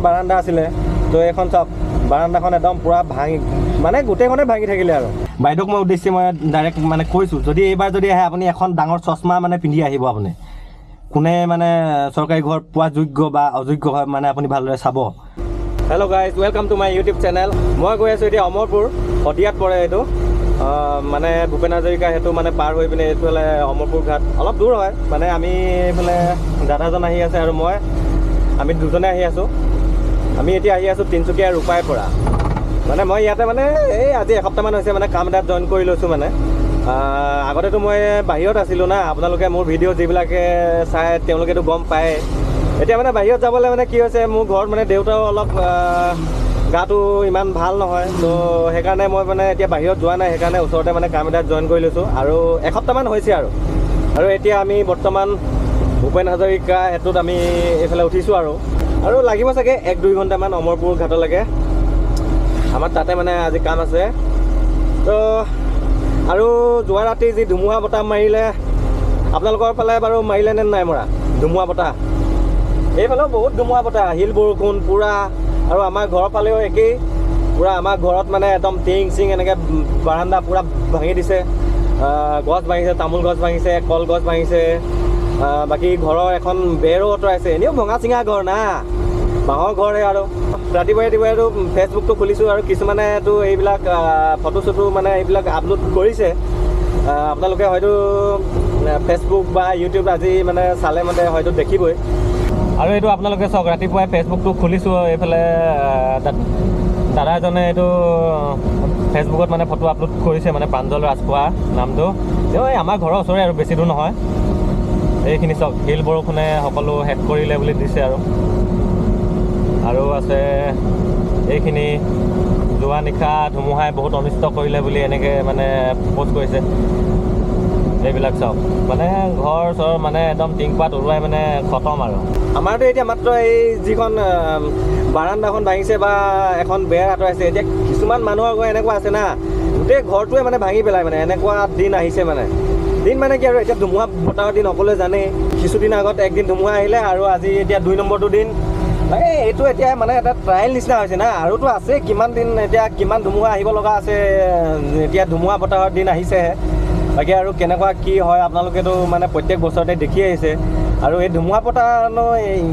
বাৰান্দা আছিলে তো এইখন চাওক বাৰান্দাখন একদম পুৰা ভাঙি মানে গোটেইখনে ভাঙি থাকিলে আৰু বাইদেউক মই উদ্দেশ্যে মই ডাইৰেক্ট মানে কৈছোঁ যদি এইবাৰ যদি আহে আপুনি এখন ডাঙৰ চশমা মানে পিন্ধি আহিব আপুনি কোনে মানে চৰকাৰী ঘৰ পোৱা যোগ্য বা অযোগ্য হয় মানে আপুনি ভালদৰে চাব। Hello' guys welcome to my YouTube channel. মই গৈ আছোঁ এতিয়া অমৰপুৰ শদিয়াত পৰে এইটো মানে ভূপেন হাজৰিকা সেইটো মানে পাৰ হৈ পিনে এইফালে অমৰপুৰ ঘাট অলপ দূৰ হয় মানে আমি এইফালে দাদাজন আহি আছে আৰু আমি দুজনে আহি আছোঁ। আমি এতিয়া আহি আছোঁ তিনিচুকীয়া ৰূপাইৰ পৰা মানে মই ইয়াতে মানে এই আজি এসপ্তাহমান হৈছে মানে কাম এটাত জইন কৰি লৈছোঁ মানে আগতেতো মই বাহিৰত আছিলোঁ না আপোনালোকে মোৰ ভিডিঅ' যিবিলাকে চাই তেওঁলোকেতো গম পায়। এতিয়া মানে বাহিৰত যাবলৈ মানে কি হৈছে মোৰ ঘৰত মানে দেউতাও অলপ গাটো ইমান ভাল নহয় তো সেইকাৰণে মই মানে এতিয়া বাহিৰত যোৱা নাই সেইকাৰণে ওচৰতে মানে কাম এটাত জইন কৰি লৈছোঁ আৰু এসপ্তাহমান হৈছে আৰু এতিয়া আমি বৰ্তমান ভূপেন হাজৰিকা সেতুত আমি এইফালে উঠিছোঁ আৰু লাগিব চাগে 1-2 ঘণ্টামান অমৰপুৰ ঘাটলৈকে আমাৰ তাতে মানে আজি কাম আছে। তো আৰু যোৱা ৰাতি যি ধুমুহা বতাহ মাৰিলে আপোনালোকৰ ফালে বাৰু মাৰিলে নে নাই মৰা ধুমুহা বতাহ? এইফালেও বহুত ধুমুহা বতাহ শিল বৰষুণ পূৰা আৰু আমাৰ ঘৰৰ ফালেও একেই পূৰা আমাৰ ঘৰত মানে একদম টিং চিং এনেকৈ বাৰান্দা পূৰা ভাঙি দিছে। গছ ভাঙিছে, তামোল গছ ভাঙিছে, কলগছ ভাঙিছে, বাকী ঘৰৰ এখন বেৰো আঁতৰাইছে। এনেও ভঙা চিঙা ঘৰ না বাঁহৰ ঘৰে আৰু ৰাতিপুৱাইতো ফেচবুকটো খুলিছোঁ আৰু কিছুমানেতো এইবিলাক ফটো চটো মানে এইবিলাক আপলোড কৰিছে। আপোনালোকে হয়তো ফেচবুক বা ইউটিউব আজি মানে চালে মানে হয়তো দেখিবই। আৰু এইটো আপোনালোকে চাওক ৰাতিপুৱাই ফেচবুকটো খুলিছোঁ এইফালে দাদা এজনে এইটো ফেচবুকত মানে ফটো আপলোড কৰিছে মানে প্ৰাঞ্জল ৰাজখোৱা নামটো। তেওঁ এই আমাৰ ঘৰৰ ওচৰৰে আৰু বেছি দূৰ নহয়। এইখিনি চাওক শিল বৰষুণে সকলো শেষ কৰিলে বুলি দিছে আৰু আছে এইখিনি যোৱা নিশা ধুমুহাই বহুত অনিষ্ট কৰিলে বুলি এনেকৈ মানে পষ্ট কৰিছে। এইবিলাক চাওক মানে ঘৰ চৰ মানে একদম টিংপাত উৰুৱাই মানে খতম আৰু আমাৰতো এতিয়া মাত্ৰ এই যিখন বাৰান্দাখন ভাঙিছে বা এখন বেৰ আঁতৰাইছে। এতিয়া কিছুমান মানুহৰ ঘৰ এনেকুৱা আছে না গোটেই ঘৰটোৱে মানে ভাঙি পেলাই মানে এনেকুৱা দিন আহিছে দিন মানে কি আৰু এতিয়া ধুমুহা বতাহৰ দিন সকলোৱে জানেই। কিছুদিন আগত একদিন ধুমুহা আহিলে আৰু আজি এতিয়া 2 নম্বৰটো দিন। এইটো এতিয়া মানে এটা ট্ৰায়েল নিচিনা হৈছে না আৰুতো আছে কিমান দিন এতিয়া কিমান ধুমুহা আহিব লগা আছে। এতিয়া ধুমুহা বতাহৰ দিন আহিছেহে বাকী আৰু কেনেকুৱা কি হয় আপোনালোকেতো মানে প্ৰত্যেক বছৰতে দেখি আহিছে। আৰু এই ধুমুহা বতাহনো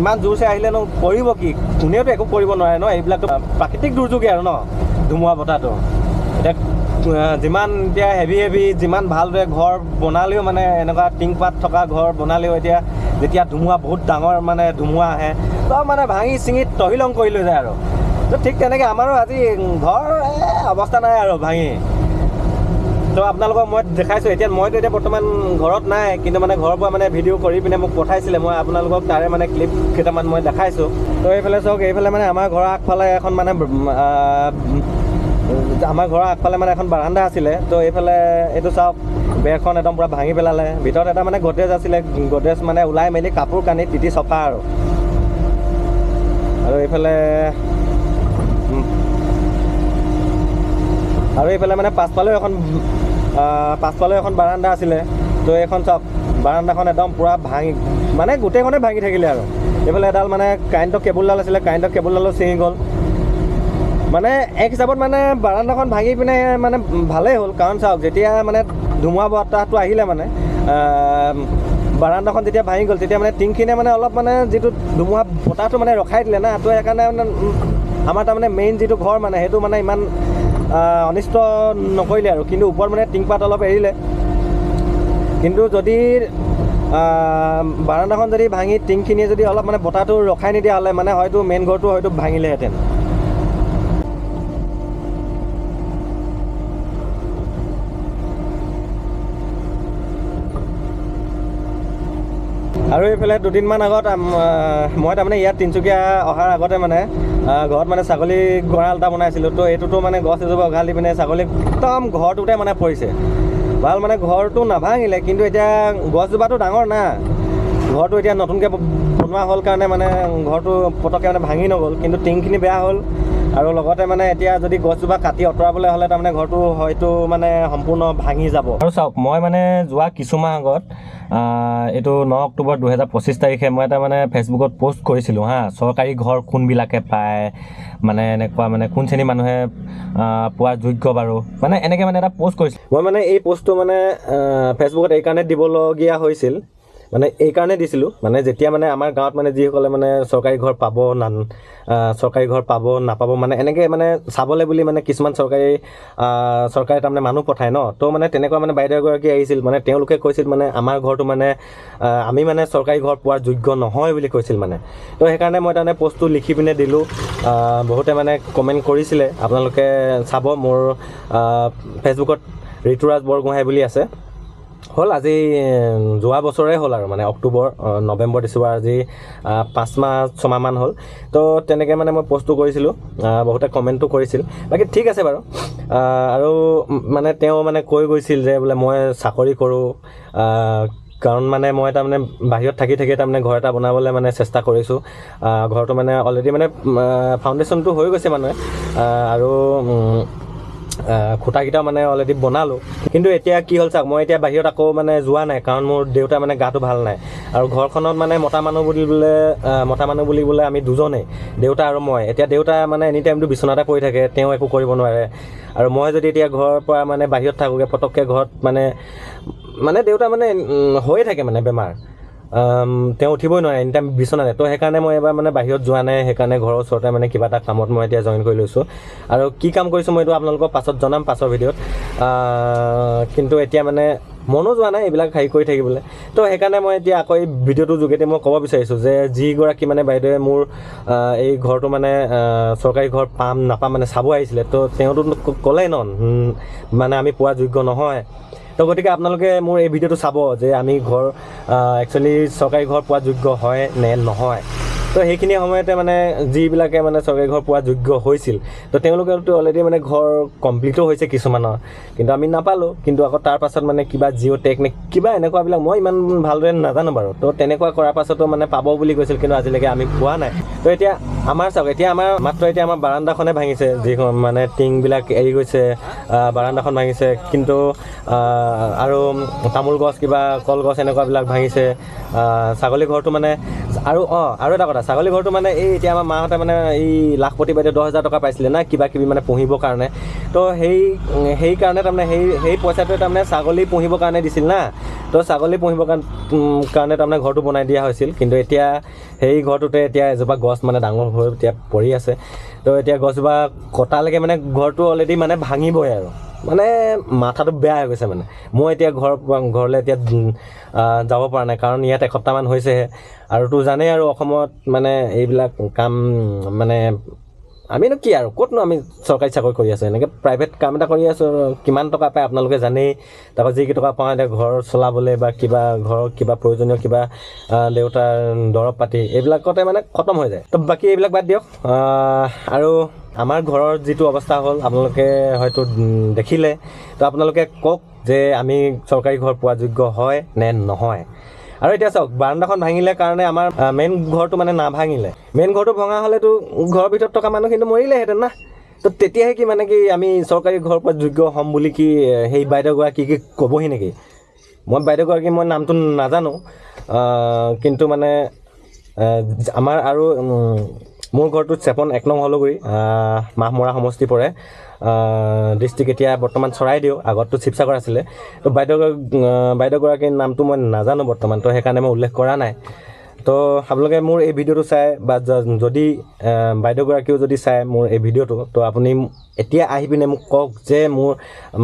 ইমান জোৰছে আহিলেনো কৰিব কি? কোনেওতো একো কৰিব নোৱাৰে ন। এইবিলাকতো প্ৰাকৃতিক দুৰ্যোগে আৰু ন ধুমুহা বতাহটো। এতিয়া যিমান এতিয়া হেভি যিমান ভালদৰে ঘৰ বনালেও মানে এনেকুৱা টিংপাত থকা ঘৰ বনালেও এতিয়া যেতিয়া ধুমুহা বহুত ডাঙৰ মানে ধুমুহা আহে চব মানে ভাঙি চিঙি তহিলং কৰি লৈ যায় আৰু ঠিক তেনেকৈ আমাৰো আজি ঘৰ অৱস্থা নাই আৰু ভাঙি। তো আপোনালোকক মই দেখাইছোঁ মইতো এতিয়া বৰ্তমান ঘৰত নাই কিন্তু মানে ঘৰৰ পৰা মানে ভিডিঅ' কৰি পিনে মোক পঠাইছিলে। মই আপোনালোকক তাৰে মানে ক্লিপ কেইটামান মই দেখাইছোঁ। তো এইফালে চাওক এইফালে মানে আমাৰ ঘৰৰ আগফালে এখন মানে এখন বাৰান্দা আছিলে। তো এইফালে এইটো চাওক বেৰখন একদম পূৰা ভাঙি পেলালে। ভিতৰত এটা মানে গডৰেজ আছিলে, গডৰেজ মানে ওলাই মেলি কাপোৰ কানি তিতি চফা আৰু এইফালে মানে পাছফালেও এখন বাৰান্দা আছিলে। তো এইখন চাওক বাৰান্দাখন একদম পূৰা ভাঙি মানে গোটেইখনে ভাঙি থাকিলে আৰু এইফালে এডাল মানে কাৰেণ্টৰ কেবুলডাল আছিলে, কাৰেণ্টৰ কেবুলডালো ছিঙি গ'ল। মানে এক হিচাপত মানে বাৰান্দাখন ভাঙি পিনে মানে ভালেই হ'ল কাৰণ চাওক যেতিয়া মানে ধুমুহা বতাহটো আহিলে মানে বাৰান্দাখন যেতিয়া ভাঙি গ'ল তেতিয়া মানে টিংখিনিয়ে মানে অলপ মানে যিটো ধুমুহা বতাহটো মানে ৰখাই দিলে না। তো সেইকাৰণে মানে আমাৰ তাৰমানে মেইন যিটো ঘৰ মানে সেইটো মানে ইমান অনিষ্ট নকৰিলে আৰু কিন্তু ওপৰত মানে টিংপাত অলপ এৰিলে। কিন্তু যদি বাৰান্দাখন যদি ভাঙি টিংখিনিয়ে যদি অলপ মানে বতাহটো ৰখাই নিদিয়া হ'লে মানে হয়তো মেইন ঘৰটো হয়তো ভাঙিলেহেঁতেন। আৰু এইফালে দুদিনমান আগত মই তাৰমানে ইয়াত তিনিচুকীয়া অহাৰ আগতে মানে ঘৰত মানে ছাগলী গঁৰাল এটা বনাইছিলোঁ। তো এইটোতো মানে গছ এজোপা উঘাল দি পিনে ছাগলী একদম ঘৰটোতে মানে পৰিছে। ভাল মানে ঘৰটো নাভাঙিলে কিন্তু এতিয়া গছজোপাটো ডাঙৰ না ঘৰটো এতিয়া নতুনকৈ বনোৱা হ'ল কাৰণে মানে ঘৰটো পটককৈ মানে ভাঙি নগ'ল কিন্তু টিংখিনি বেয়া হ'ল আৰু লগতে মানে এতিয়া যদি গছজোপা কাটি আঁতৰাবলৈ হ'লে তাৰমানে ঘৰটো হয়তো মানে সম্পূৰ্ণ ভাঙি যাব। আৰু চাওক, মই মানে যোৱা কিছুমাহ আগত এইটো 9 অক্টোবৰ 2025 তাৰিখে মই এটা মানে ফেচবুকত পষ্ট কৰিছিলোঁ হা, চৰকাৰী ঘৰ কোনবিলাকে পায়, মানে এনেকুৱা মানে কোন শ্ৰেণীৰ মানুহে পোৱাৰ যোগ্য বাৰু, মানে এনেকৈ মানে এটা পষ্ট কৰিছিলোঁ। মই মানে এই পষ্টটো মানে ফেচবুকত এইকাৰণে দিবলগীয়া হৈছিল, মানে এইকাৰণে দিছিলোঁ, মানে যেতিয়া মানে আমাৰ গাঁৱত মানে যিসকলে মানে চৰকাৰী ঘৰ পাব নাপাব মানে এনেকৈ মানে চাবলৈ বুলি মানে কিছুমান চৰকাৰে তাৰমানে মানুহ পঠায় ন। তো মানে তেনেকুৱা মানে বাইদেউ এগৰাকী আহিছিল, মানে তেওঁলোকে কৈছিল মানে আমাৰ ঘৰটো মানে আমি মানে চৰকাৰী ঘৰ পোৱাৰ যোগ্য নহয় বুলি কৈছিল মানে। তো সেইকাৰণে মই তাৰমানে পষ্টটো লিখি পিনে দিলোঁ। বহুতে মানে কমেণ্ট কৰিছিলে, আপোনালোকে চাব মোৰ ফেচবুকত ঋতুৰাজ বৰগোহাঁই বুলি আছে। হ'ল আজি যোৱা বছৰে হ'ল আৰু মানে অক্টোবৰ, নৱেম্বৰ, ডিচেম্বৰ, আজি 5-6 মাহমান হ'ল। তো তেনেকৈ মানে মই পষ্টটো কৰিছিলোঁ, বহুতে কমেণ্টো কৰিছিল, বাকী ঠিক আছে বাৰু। আৰু মানে তেওঁ মানে কৈ গৈছিল যে বোলে মই চাকৰি কৰোঁ, কাৰণ মানে মই তাৰমানে বাহিৰত থাকি তাৰমানে ঘৰ এটা বনাবলৈ মানে চেষ্টা কৰিছোঁ। ঘৰটো মানে অলৰেডি মানে ফাউণ্ডেশ্যনটো হৈ গৈছে মানে, আৰু খুঁটাকেইটাও মানে অলৰেডি বনালোঁ। কিন্তু এতিয়া কি হ'ল চাওক, মই এতিয়া বাহিৰত আকৌ মানে যোৱা নাই, কাৰণ মোৰ দেউতা মানে গাটো ভাল নাই। আৰু ঘৰখনত মানে মতা মানুহ বুলিবলৈ আমি দুজনেই, দেউতা আৰু মই। এতিয়া দেউতা মানে এনি টাইমটো বিচনাতে পৰি থাকে, তেওঁ একো কৰিব নোৱাৰে। আৰু মই যদি এতিয়া ঘৰৰ পৰা মানে বাহিৰত থাকোঁগৈ, পটককৈ ঘৰত মানে দেউতা মানে হৈয়ে থাকে মানে বেমাৰ, তেওঁ উঠিবই নোৱাৰে, এনি টাইম বিচনাতে। তো সেইকাৰণে মই এবাৰ মানে বাহিৰত যোৱা নাই, সেইকাৰণে ঘৰৰ ওচৰতে মানে কিবা এটা কামত মই এতিয়া জইন কৰি লৈছোঁ। আৰু কি কাম কৰিছোঁ মই এইটো আপোনালোকক পাছত জনাম, পাছৰ ভিডিঅ'ত। কিন্তু এতিয়া মানে মনো যোৱা নাই এইবিলাক হেৰি কৰি থাকিবলৈ। তো সেইকাৰণে মই এতিয়া আকৌ এই ভিডিঅ'টোৰ যোগেদি মই ক'ব বিচাৰিছোঁ যে যিগৰাকী মানে বাইদেৱে মোৰ এই ঘৰটো মানে চৰকাৰী ঘৰ পাম নাপাম মানে চাব আহিছিলে, তো তেওঁতো ক'লেই মানে আমি পোৱাৰ যোগ্য নহয়। তো গতিকে আপোনালোকে মোৰ এই ভিডিঅ'টো চাব যে আমি একচুৱেলি চৰকাৰী ঘৰ পোৱা যোগ্য হয় নে নহয়। তো সেইখিনি সময়তে মানে যিবিলাকে মানে চৰকাৰী ঘৰ পোৱা যোগ্য হৈছিল, তো তেওঁলোকেতো অলৰেডি মানে ঘৰ কমপ্লিটো হৈছে কিছুমানৰ, কিন্তু আমি নাপালোঁ। কিন্তু আকৌ তাৰ পাছত মানে কিবা জিঅ' টেকনিক কিবা এনেকুৱাবিলাক মই ইমান ভালদৰে নাজানো বাৰু। তো তেনেকুৱা কৰাৰ পাছতো মানে পাব বুলি কৈছিল, কিন্তু আজিলৈকে আমি পোৱা নাই। তো এতিয়া চাওক, এতিয়া আমাৰ বাৰান্দাখনে ভাঙিছে, যিখন মানে টিংবিলাক এৰি গৈছে, বাৰান্দাখন ভাঙিছে। কিন্তু আৰু তামোল গছ, কিবা কলগছ এনেকুৱাবিলাক ভাঙিছে। ছাগলী ঘৰটো মানে আৰু এটা কথা, ছাগলী ঘৰটো মানে এতিয়া আমাৰ মাহঁতে মানে এই লাখপতি বাইদেউ 10,000 টকা পাইছিলে না কিবা কিবি মানে পুহিবৰ কাৰণে। তো সেই কাৰণে তাৰমানে সেই পইচাটোৱে তাৰমানে ছাগলী পুহিবৰ কাৰণে দিছিল না। তো ছাগলী পুহিবৰ কাৰণে তাৰমানে ঘৰটো বনাই দিয়া হৈছিল। কিন্তু এতিয়া সেই ঘৰটোতে এতিয়া এজোপা গছ মানে ডাঙৰ হৈ এতিয়া পৰি আছে। তো এতিয়া গছজোপা কটালৈকে মানে ঘৰটো অলৰেডি মানে ভাঙিবই আৰু মানে মাথাটো বেয়া হৈ গৈছে মানে। মই এতিয়া ঘৰলৈ এতিয়া যাব পৰা নাই, কাৰণ ইয়াত এসপ্তাহমান হৈছেহে। আৰু তো জানেই আৰু অসমত মানে এইবিলাক কাম মানে আমিনো কি আৰু ক'তনো আমি চৰকাৰী চাকৰি কৰি আছোঁ, এনেকৈ প্ৰাইভেট কাম এটা কৰি আছোঁ। কিমান টকা পায় আপোনালোকে জানেই। তাৰপৰা যিকেইটকা পাওঁ এতিয়া ঘৰ চলাবলৈ বা ঘৰৰ কিবা প্ৰয়োজনীয় কিবা দেউতাৰ দৰৱ পাতি এইবিলাকতে মানে খতম হৈ যায়। তো বাকী এইবিলাক বাদ দিয়ক। আৰু আমাৰ ঘৰৰ যিটো অৱস্থা হ'ল আপোনালোকে হয়তো দেখিলে। তো আপোনালোকে কওক যে আমি চৰকাৰী ঘৰ পোৱা যোগ্য হয় নে নহয়। আৰু এতিয়া চাওক, বাৰান্দাখন ভাঙিলে কাৰণে আমাৰ মেইন ঘৰটো মানে নাভাঙিলে। মেইন ঘৰটো ভঙা হ'লেতো ঘৰৰ ভিতৰত থকা মানুহ কিন্তু মৰিলেহেঁতেন না। তো তেতিয়াহে কি মানে কি আমি চৰকাৰী ঘৰ পোৱা যোগ্য হ'ম বুলি কি সেই বাইদেউগৰাকী কি ক'বহি নেকি? মই বাইদেউগৰাকী মই নামটো নাজানো, কিন্তু মানে আমাৰ আৰু মোৰ ঘৰটো চেপন 1 নং হলগুৰি, মাহমৰা সমষ্টি পৰে, ডিষ্ট্ৰিক্ট এতিয়া বৰ্তমান চৰাইদেউ, আগততো শিৱসাগৰ আছিলে। তো বাইদেউগৰাকীৰ নামটো মই নাজানো বৰ্তমান, তো সেইকাৰণে মই উল্লেখ কৰা নাই। তো আপোনালোকে মোৰ এই ভিডিঅ'টো চাই বা যদি বাইদেউগৰাকীও যদি চাই মোৰ এই ভিডিঅ'টো, তো আপুনি এতিয়া আহি পিনে মোক কওক যে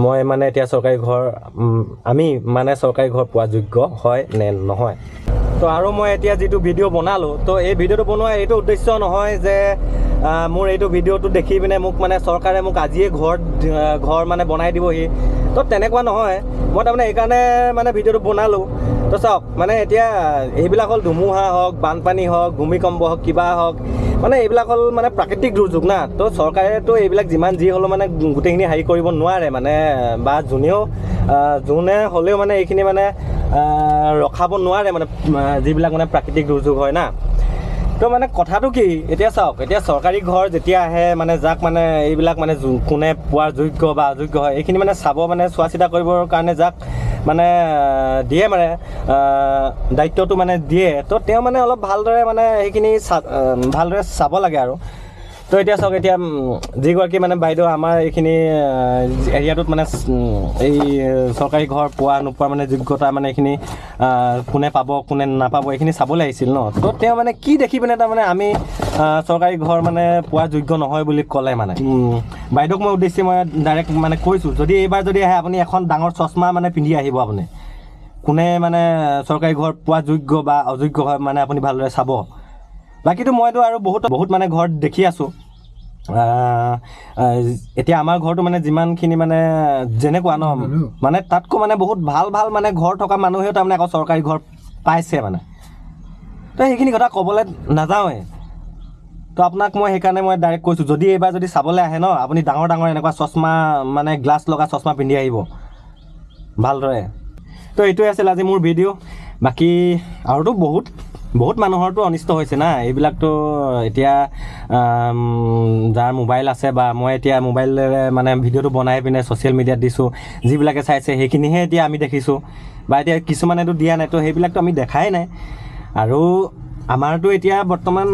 মই মানে এতিয়া আমি মানে চৰকাৰী ঘৰ পোৱা যোগ্য হয় নে নহয়। তো আৰু মই এতিয়া যিটো ভিডিঅ' বনালোঁ, তো এই ভিডিঅ'টো বনোৱা এইটো উদ্দেশ্য নহয় যে মোৰ এইটো ভিডিঅ'টো দেখি পিনে মোক মানে চৰকাৰে মোক আজিয়ে ঘৰ মানে বনাই দিবহি। তো তেনেকুৱা নহয়। মই তাৰমানে এইকাৰণে মানে ভিডিঅ'টো বনালোঁ। তো চাওক, মানে এতিয়া এইবিলাক হ'ল ধুমুহা হওক, বানপানী হওক, ভূমিকম্প হওক, কিবা হওক, মানে এইবিলাক হ'ল মানে প্ৰাকৃতিক দুৰ্যোগ না। তো চৰকাৰেতো এইবিলাক যিমান যি হ'লেও মানে গোটেইখিনি হেৰি কৰিব নোৱাৰে মানে, বা যোনে হ'লেও মানে এইখিনি মানে ৰখাব নোৱাৰে মানে, যিবিলাক মানে প্ৰাকৃতিক দুৰ্যোগ হয় না। তো মানে কথাটো কি এতিয়া চাওক এতিয়া চৰকাৰী ঘৰ যেতিয়া আহে মানে যাক মানে এইবিলাক মানে কোনে পোৱাৰ যোগ্য বা অযোগ্য হয় এইখিনি মানে চাব মানে চোৱা চিতা কৰিবৰ কাৰণে যাক মানে দিয়ে মানে দায়িত্বটো মানে দিয়ে তো তেওঁ মানে অলপ ভালদৰে মানে সেইখিনি ভালদৰে চাব লাগে আৰু তো এতিয়া চাওক এতিয়া যিগৰাকী মানে বাইদেউ আমাৰ এইখিনি এৰিয়াটোত মানে এই চৰকাৰী ঘৰ পোৱা নোপোৱা মানে যোগ্যতা মানে এইখিনি কোনে পাব কোনে নাপাব এইখিনি চাবলৈ আহিছিল ন তো তেওঁ মানে কি দেখি পিনে তাৰমানে আমি চৰকাৰী ঘৰ মানে পোৱা যোগ্য নহয় বুলি ক'লে মানে বাইদেউক মই উদ্দেশ্যে মই ডাইৰেক্ট মানে কৈছোঁ যদি এইবাৰ যদি আহে আপুনি এখন ডাঙৰ চশমা মানে পিন্ধি আহিব আপুনি কোনে মানে চৰকাৰী ঘৰ পোৱা যোগ্য বা অযোগ্য হয় মানে আপুনি ভালদৰে চাব বাকীটো মইতো আৰু বহুত মানে ঘৰ দেখি আছোঁ এতিয়া আমাৰ ঘৰটো মানে যিমানখিনি মানে যেনেকুৱা ন মানে তাতকৈ মানে বহুত ভাল ভাল মানে ঘৰ থকা মানুহেও তাৰমানে আকৌ চৰকাৰী ঘৰ পাইছে মানে তো সেইখিনি কথা ক'বলৈ নাযাওঁৱে তো আপোনাক মই সেইকাৰণে মই ডাইৰেক্ট কৈছোঁ যদি এইবাৰ যদি চাবলৈ আহে ন আপুনি ডাঙৰ ডাঙৰ এনেকুৱা চশমা মানে গ্লাছ লগা চশমা পিন্ধি আহিব ভালদৰে তো এইটোৱে আছিল আজি মোৰ ভিডিঅ' বাকী আৰুতো বহুত মানুহৰতো অনিষ্ট হৈছে না এইবিলাকতো এতিয়া যাৰ মোবাইল আছে বা মই এতিয়া মোবাইলেৰে মানে ভিডিঅ'টো বনাই পিনে ছ'চিয়েল মিডিয়াত দিছোঁ যিবিলাকে চাইছে সেইখিনিহে এতিয়া আমি দেখিছোঁ বা এতিয়া কিছুমানেতো দিয়া নাই তো সেইবিলাকতো আমি দেখাই নাই আৰু আমাৰতো এতিয়া বৰ্তমান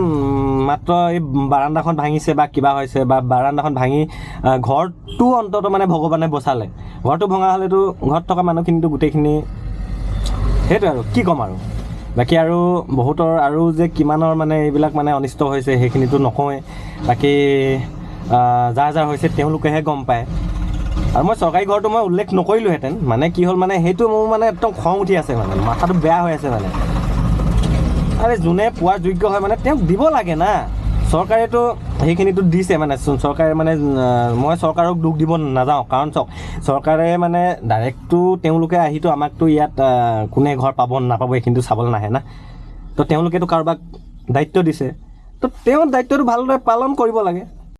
মাত্ৰ এই বাৰাণ্ডাখন ভাঙিছে বা কিবা হৈছে বা বাৰাণ্ডাখন ভাঙি ঘৰটো অন্তত মানে ভগৱানে বচালে ঘৰটো ভঙা হ'লেতো ঘৰত থকা মানুহখিনিতো গোটেইখিনি সেইটোৱে আৰু কি ক'ম আৰু বাকী আৰু বহুতৰ আৰু যে কিমানৰ মানে এইবিলাক মানে অনিষ্ট হৈছে সেইখিনিতো নকওঁৱে বাকী যাৰ হৈছে তেওঁলোকেহে গম পায় আৰু মই চৰকাৰী ঘৰটো মই উল্লেখ নকৰিলোহেঁতেন মানে কি হ'ল মানে সেইটো মোৰ মানে একদম খং উঠি আছে মানে মাথাটো বেয়া হৈ আছে মানে আৰে যোনে পোৱাৰ যোগ্য হয় মানে তেওঁক দিব লাগে না চৰকাৰেতো সেইখিনিতো দিছে মানে চৰকাৰে মানে মই চৰকাৰক দুখ দিব নাযাওঁ কাৰণ চাওক চৰকাৰে মানে ডাইৰেক্টটো তেওঁলোকে আহিতো আমাকতো ইয়াত কোনে ঘৰ পাব নাপাব এইখিনিতো চাবলৈ নাহে না তো তেওঁলোকেতো কাৰোবাক দায়িত্ব দিছে তো তেওঁ দায়িত্বটো ভালদৰে পালন কৰিব লাগে